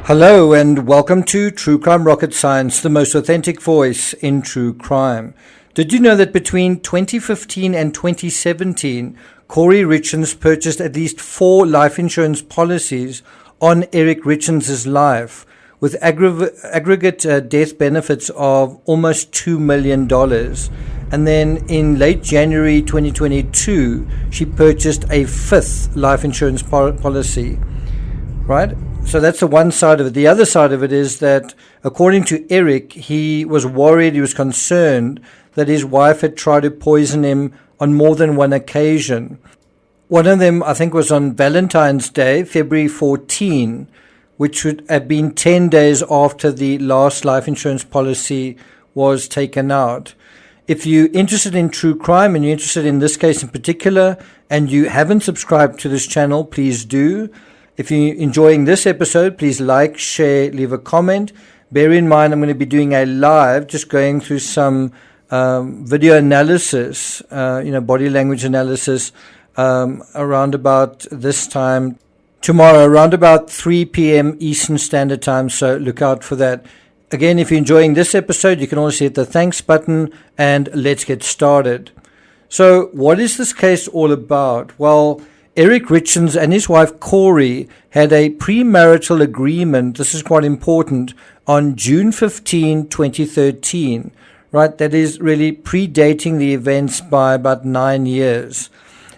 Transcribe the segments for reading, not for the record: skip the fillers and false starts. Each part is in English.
Hello and welcome to True Crime Rocket Science, the most authentic voice in true crime. Did you know that between 2015 and 2017, KOURI Richins purchased at least 4 life insurance policies on Eric Richins' life, with aggregate death benefits of almost $2 million. And then in late January 2022, she purchased a 5th life insurance policy, right? So that's the one side of it. The other side of it is that, according to Eric, he was worried, he was concerned that his wife had tried to poison him on more than one occasion. One of them, I think, was on Valentine's Day, February 14, which would have been 10 days after the last life insurance policy was taken out. If you're interested in true crime and you're interested in this case in particular, and you haven't subscribed to this channel, please do. If you're enjoying this episode, please like, share, leave a comment. Bear in mind, I'm going to be doing a live, just going through some video analysis, body language analysis, around about this time tomorrow, around about 3 p.m. Eastern Standard Time. So look out for that. Again, if you're enjoying this episode, you can also hit the thanks button, and let's get started. So what is this case all about? Well, Eric Richins and his wife KOURI had a premarital agreement, this is quite important, on June 15, 2013, right? That is really predating the events by about 9 years.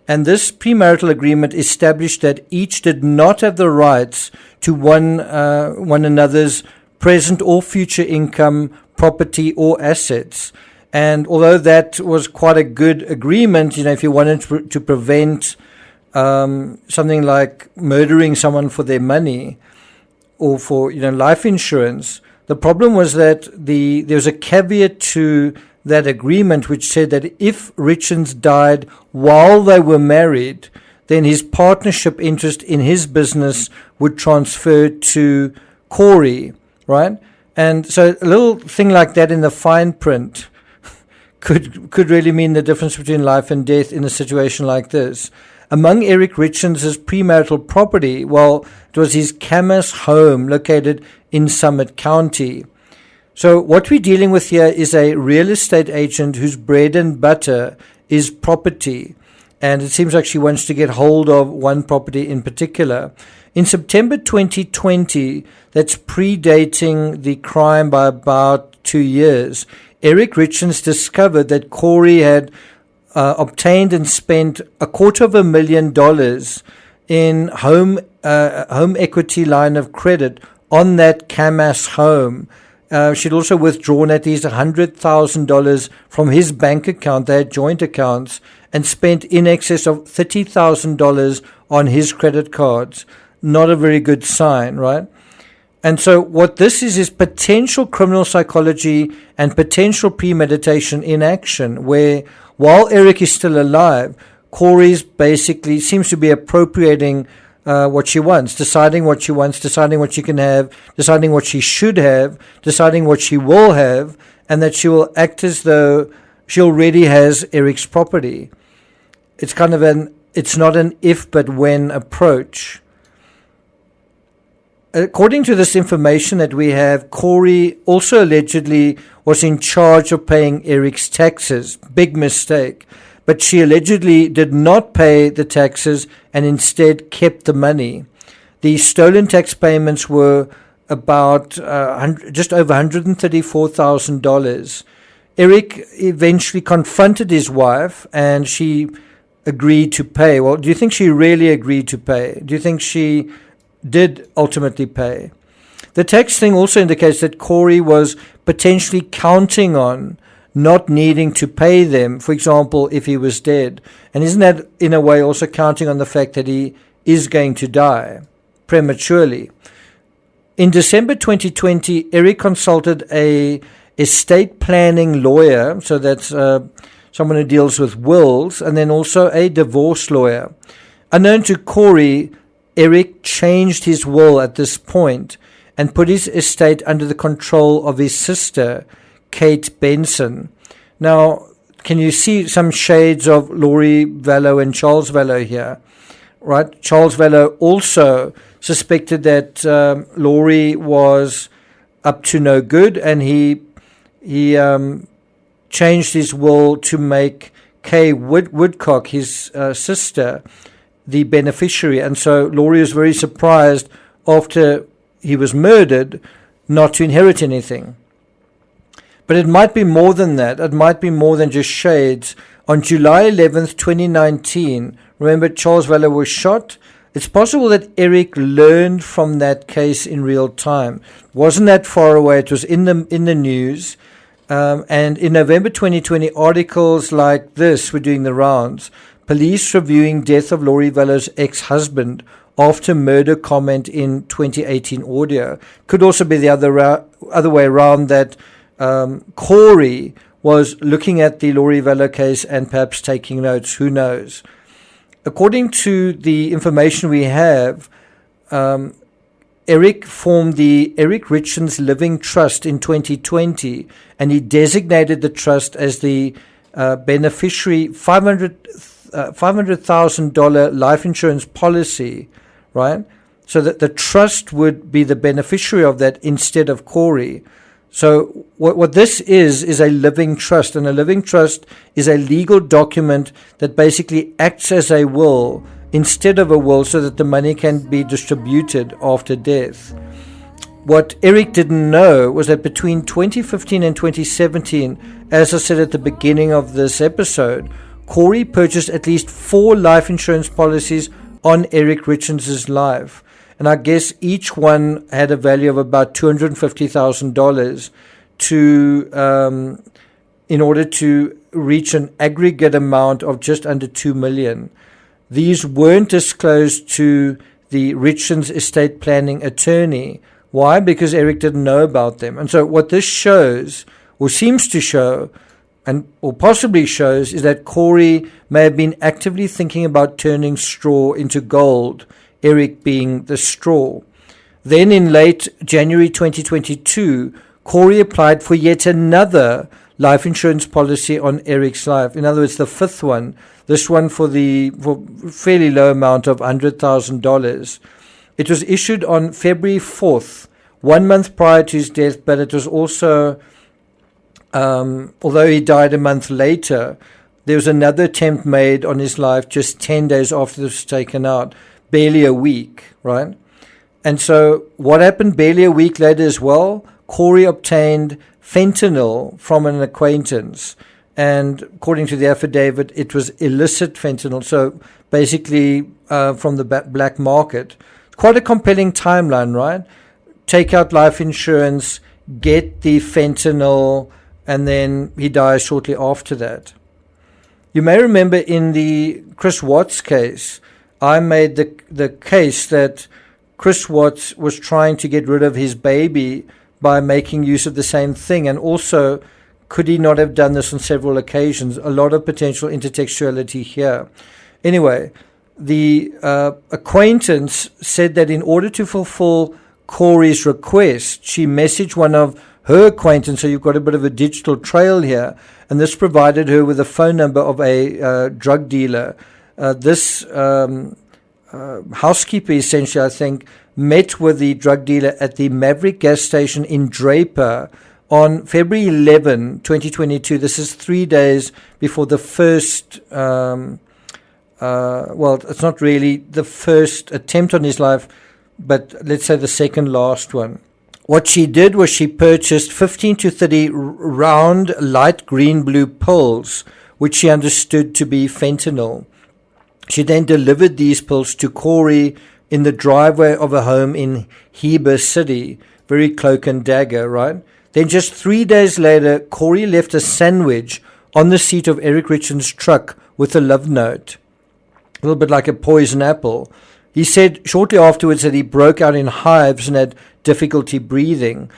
And this premarital agreement established that each did not have the rights to one another's present or future income, property, or assets. And although that was quite a good agreement, if you wanted to prevent something like murdering someone for their money or for life insurance, the problem was that there was a caveat to that agreement which said that if Richins died while they were married, then his partnership interest in his business would transfer to KOURI, right? And so a little thing like that in the fine print could really mean the difference between life and death in a situation like this. Among Eric Richins' premarital property, well, it was his Camas home located in Summit County. So what we're dealing with here is a real estate agent whose bread and butter is property. And it seems like she wants to get hold of one property in particular. In September 2020, that's predating the crime by about 2 years, Eric Richins discovered that KOURI had obtained and spent $250,000 in home equity line of credit on that Camas home. She'd also withdrawn at least $100,000 from his bank account. They had joint accounts, and spent in excess of $30,000 on his credit cards. Not a very good sign, right? And so what this is potential criminal psychology and potential premeditation in action, where while Eric is still alive, KOURI's basically seems to be appropriating what she wants, deciding what she wants, deciding what she can have, deciding what she should have, deciding what she will have, and that she will act as though she already has Eric's property. It's kind of it's not an if but when approach. According to this information that we have, KOURI also allegedly was in charge of paying Eric's taxes. Big mistake. But she allegedly did not pay the taxes and instead kept the money. The stolen tax payments were about just over $134,000. Eric eventually confronted his wife and she agreed to pay. Well, do you think she really agreed to pay? Do you think she did ultimately pay? The tax thing also indicates that KOURI was potentially counting on not needing to pay them, for example, if he was dead. And isn't that in a way also counting on the fact that he is going to die prematurely? In December 2020, Eric consulted a estate planning lawyer, so that's someone who deals with wills, and then also a divorce lawyer. Unknown to KOURI, Eric changed his will at this point and put his estate under the control of his sister, Kate Benson. Now, can you see some shades of Lori Vallow and Charles Vallow here? right? Charles Vallow also suspected that Laurie was up to no good, and he changed his will to make Kay Woodcock, his sister, the beneficiary. And so Laurie was very surprised after he was murdered not to inherit anything. But it might be more than that. It might be more than just shades. On July 11th, 2019, remember Charles Vallow was shot? It's possible that Eric learned from that case in real time. It wasn't that far away. It was in the news. And in November 2020, articles like this were doing the rounds. Police reviewing death of Laurie Vallow's ex-husband after murder comment in 2018 audio. Could also be the other way around, that KOURI was looking at the Laurie Vallow case and perhaps taking notes. Who knows? According to the information we have, Eric formed the Eric Richins Living Trust in 2020, and he designated the trust as the beneficiary $500,000 life insurance policy, right? So that the trust would be the beneficiary of that instead of KOURI. So what this is a living trust, and a living trust is a legal document that basically acts as a will instead of a will, so that the money can be distributed after death. What Eric didn't know was that between 2015 and 2017, as I said at the beginning of this episode, KOURI purchased at least 4 life insurance policies on Eric Richins' life. And I guess each one had a value of about $250,000 in order to reach an aggregate amount of just under $2 million. These weren't disclosed to the Richins estate planning attorney. Why? Because Eric didn't know about them. And so what this shows, or seems to show, or possibly shows, is that KOURI may have been actively thinking about turning straw into gold, Eric being the straw. Then in late January 2022, KOURI applied for yet another life insurance policy on Eric's life. In other words, the 5th one, this one for fairly low amount of $100,000. It was issued on February 4th, 1 month prior to his death, but it was also, although he died a month later, there was another attempt made on his life just 10 days after this was taken out, barely a week, right? And so what happened barely a week later as well? KOURI obtained fentanyl from an acquaintance, and according to the affidavit, it was illicit fentanyl, so basically from the black market. Quite a compelling timeline, right? Take out life insurance, get the fentanyl, and then he dies shortly after that. You may remember in the Chris Watts case, I made the case that Chris Watts was trying to get rid of his baby by making use of the same thing, and also could he not have done this on several occasions? A lot of potential intertextuality here. Anyway, the acquaintance said that in order to fulfill KOURI's request, she messaged one of her acquaintance, so you've got a bit of a digital trail here, and this provided her with a phone number of a drug dealer. This housekeeper, essentially, I think, met with the drug dealer at the Maverick gas station in Draper on February 11, 2022. This is 3 days before the first, well, it's not really the first attempt on his life, but let's say the second last one. What she did was she purchased 15 to 30 round light green-blue pills, which she understood to be fentanyl. She then delivered these pills to KOURI in the driveway of a home in Heber City. Very cloak and dagger, right? Then just 3 days later, KOURI left a sandwich on the seat of Eric Richins' truck with a love note. A little bit like a poison apple. He said shortly afterwards that he broke out in hives and had difficulty breathing.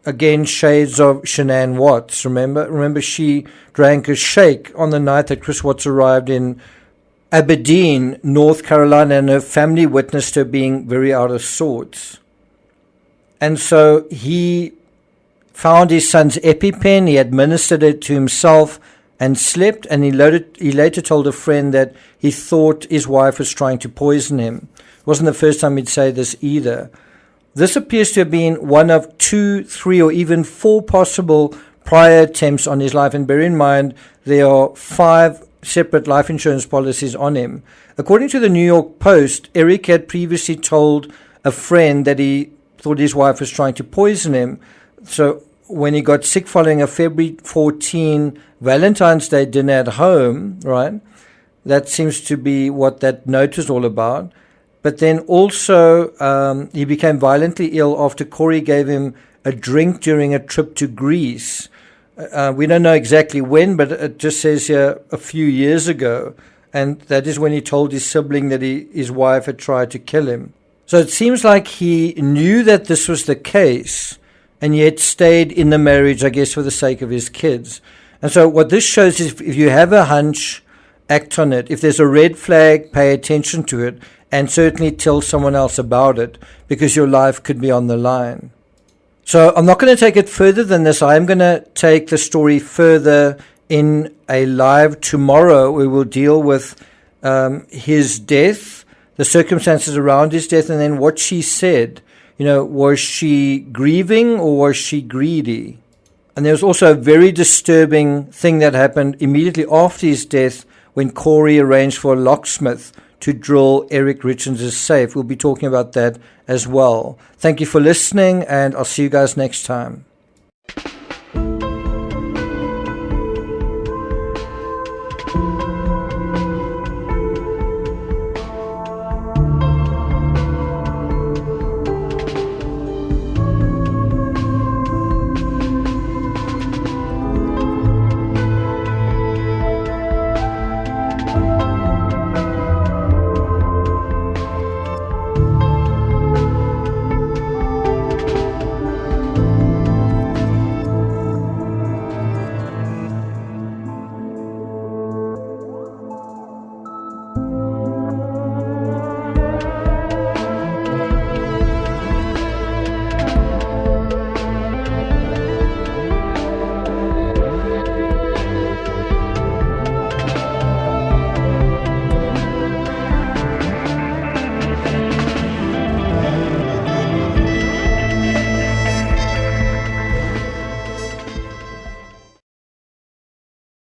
Again, shades of Shanann Watts. Remember she drank a shake on the night that Chris Watts arrived in Aberdeen, North Carolina, and her family witnessed her being very out of sorts. And so he found his son's EpiPen, he administered it to himself and slept, and he later told a friend that he thought his wife was trying to poison him. It wasn't the first time he'd say this either. This appears to have been one of 2, 3, or even 4 possible prior attempts on his life. And bear in mind, there are 5 separate life insurance policies on him. According to the New York Post, Eric had previously told a friend that he thought his wife was trying to poison him. So when he got sick following a February 14 Valentine's Day dinner at home, right? That seems to be what that note was all about. But then also he became violently ill after KOURI gave him a drink during a trip to Greece. We don't know exactly when, but it just says here a few years ago. And that is when he told his sibling that his wife had tried to kill him. So it seems like he knew that this was the case and yet stayed in the marriage, I guess, for the sake of his kids. And so what this shows is if you have a hunch, act on it. If there's a red flag, pay attention to it, and certainly tell someone else about it, because your life could be on the line. So I'm not going to take it further than this. I am going to take the story further in a live tomorrow. We will deal with his death, the circumstances around his death, and then what she said. Was she grieving or was she greedy? And there was also a very disturbing thing that happened immediately after his death when KOURI arranged for a locksmith to drill Eric Richins' safe. We'll be talking about that as well. Thank you for listening, and I'll see you guys next time.